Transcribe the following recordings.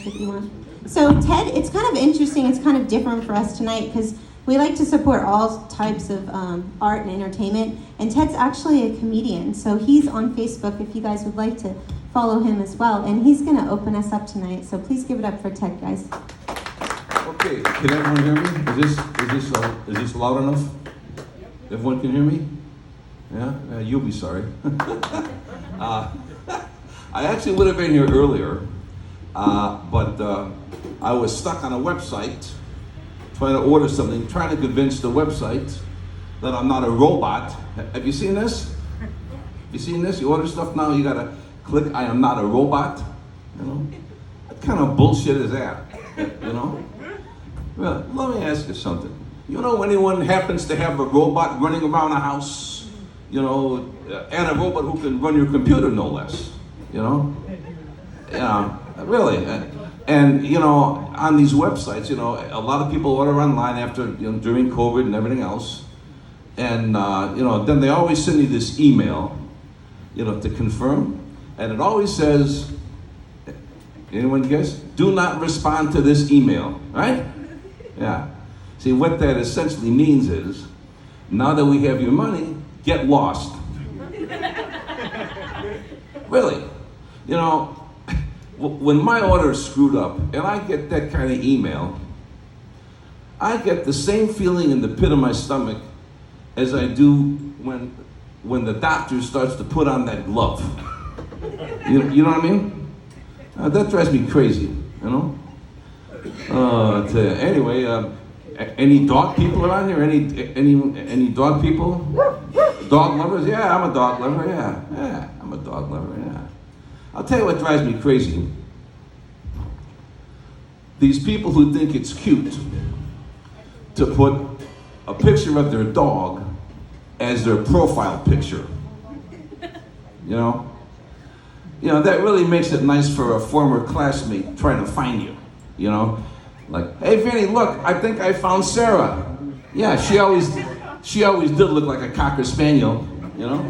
if you want. So TED, it's kind of interesting, it's kind of different for us tonight because we like to support all types of art and entertainment, and Ted's actually a comedian, so he's on Facebook if you guys would like to follow him as well, and he's going to open us up tonight, so please give it up for Ted, guys. Okay, can everyone hear me? Is this loud enough? Everyone can hear me? Yeah? You'll be sorry. I actually would have been here earlier, but I was stuck on a website trying to order something, trying to convince the website that I'm not a robot. Have you seen this? You seen this? You order stuff now, you gotta click, I am not a robot. You know? What kind of bullshit is that? You know? Well, let me ask you something. You know anyone happens to have a robot running around a house, you know, and a robot who can run your computer no less, you know? Yeah, really. And, you know, on these websites, you know, a lot of people order online after, you know, during COVID and everything else. And, you know, then they always send you this email, you know, to confirm. And it always says, anyone guess? Do not respond to this email, right? Yeah. See, what that essentially means is, now that we have your money, get lost. Really. You know, when my order is screwed up and I get that kind of email, I get the same feeling in the pit of my stomach as I do when the doctor starts to put on that glove. You know what I mean? That drives me crazy, you know? Anyway, any dog people around here? Any dog people? Dog lovers? Yeah, I'm a dog lover, yeah, I'm a dog lover, yeah. I'll tell you what drives me crazy. These people who think it's cute to put a picture of their dog as their profile picture. You know? You know, that really makes it nice for a former classmate trying to find you. You know? Like, hey Vinny, look, I think I found Sarah. Yeah, she always did look like a Cocker Spaniel, you know?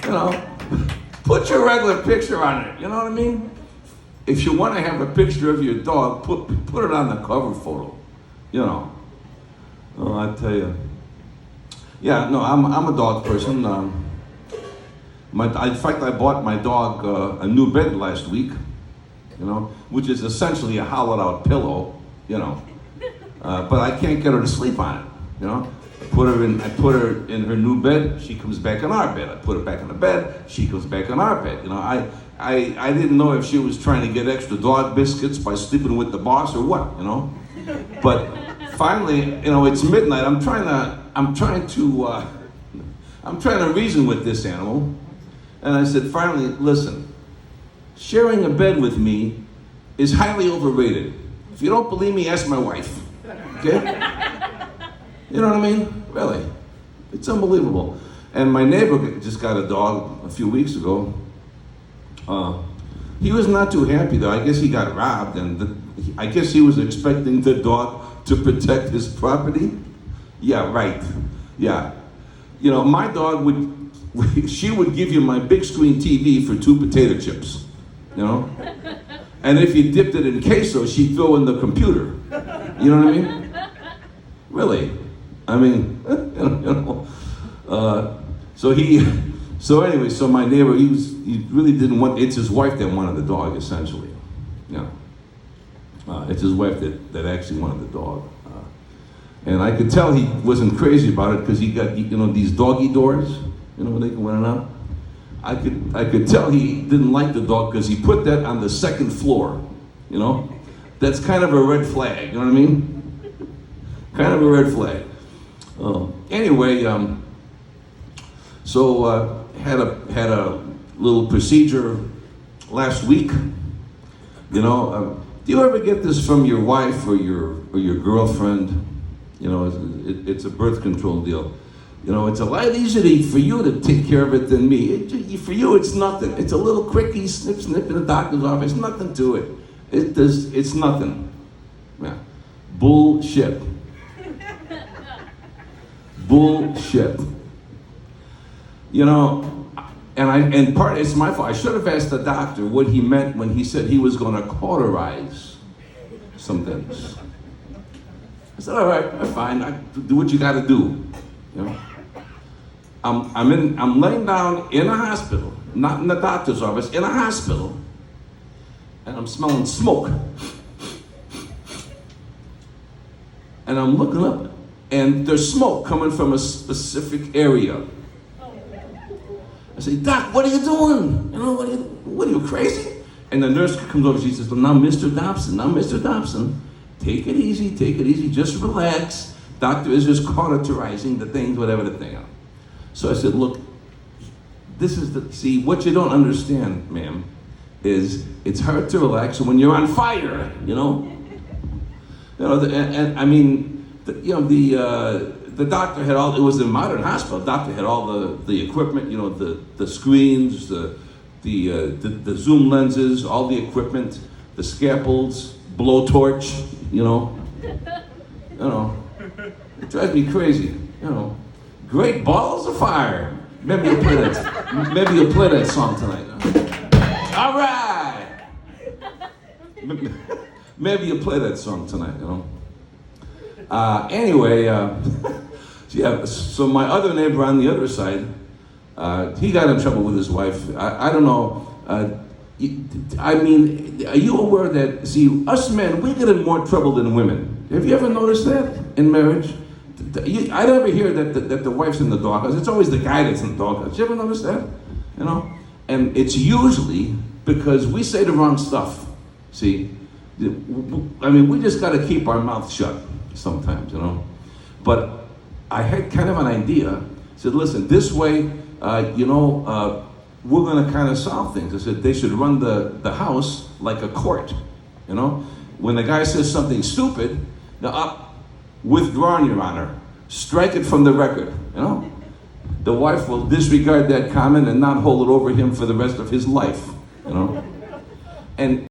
You know, put your regular picture on it, you know what I mean? If you want to have a picture of your dog, put it on the cover photo, you know. Oh, I tell you. Yeah, no, I'm a dog person. In fact, I bought my dog a new bed last week, you know, which is essentially a hollowed out pillow, you know. But I can't get her to sleep on it, you know. I put her in her new bed, she comes back in our bed. I put her back in the bed, she comes back in our bed. You know, I didn't know if she was trying to get extra dog biscuits by sleeping with the boss or what, you know. But finally, you know, it's midnight. I'm trying to reason with this animal. And I said, finally, listen, sharing a bed with me is highly overrated. If you don't believe me, ask my wife, okay? You know what I mean? Really. It's unbelievable. And my neighbor just got a dog a few weeks ago. He was not too happy though. I guess he got robbed and I guess he was expecting the dog to protect his property. Yeah, right. Yeah. You know, my dog she would give you my big screen TV for 2 potato chips, you know? And if you dipped it in queso, she'd throw in the computer. You know what I mean? Really. I mean, you know, so my neighbor, he really didn't want, it's his wife that wanted the dog, essentially. You know, it's his wife that actually wanted the dog. And I could tell he wasn't crazy about it because he got, you know, these doggy doors, you know, they can run out. I could tell he didn't like the dog because he put that on the 2nd floor, you know? That's kind of a red flag, you know what I mean? Kind of a red flag. Anyway, had a little procedure last week. You know, do you ever get this from your wife or your girlfriend? You know, it's a birth control deal. You know, it's a lot easier for you to take care of it than me. For you, it's nothing. It's a little quickie, snip, snip in the doctor's office. Nothing to it. It's nothing. Yeah. Bullshit. Bullshit. You know, It's my fault. I should have asked the doctor what he meant when he said he was going to cauterize some things. I said, all right, fine. Do what you got to do. You know, I'm laying down in a hospital, not in the doctor's office, in a hospital, and I'm smelling smoke. And I'm looking up, and there's smoke coming from a specific area. I say, Doc, what are you doing? You know, what are you crazy? And the nurse comes over, she says, well, now, Mr. Dobson, take it easy, just relax. Doctor is just cauterizing the things, whatever the thing. So I said, look, see, what you don't understand, ma'am, is it's hard to relax when you're on fire, you know? The doctor had it was a modern hospital. The doctor had all the equipment, you know, the screens, the zoom lenses, all the equipment, the scalpels, blowtorch, you know. It drives me crazy, you know. Great balls of fire. Maybe you'll play that song tonight. Huh? All right. Maybe you'll play that song tonight, you know. Yeah, so my other neighbor on the other side, he got in trouble with his wife. I don't know. Are you aware that, see, us men, we get in more trouble than women? Have you ever noticed that in marriage? I never hear that the wife's in the doghouse. It's always the guy that's in the doghouse. You ever notice that? You know? And it's usually because we say the wrong stuff. See? We just got to keep our mouth shut sometimes, you know? But I had kind of an idea. I said, listen, this way, we're going to kind of solve things. I said, they should run the house like a court, you know? When the guy says something stupid, withdrawn, Your Honor. Strike it from the record, you know? The wife will disregard that comment and not hold it over him for the rest of his life, you know? And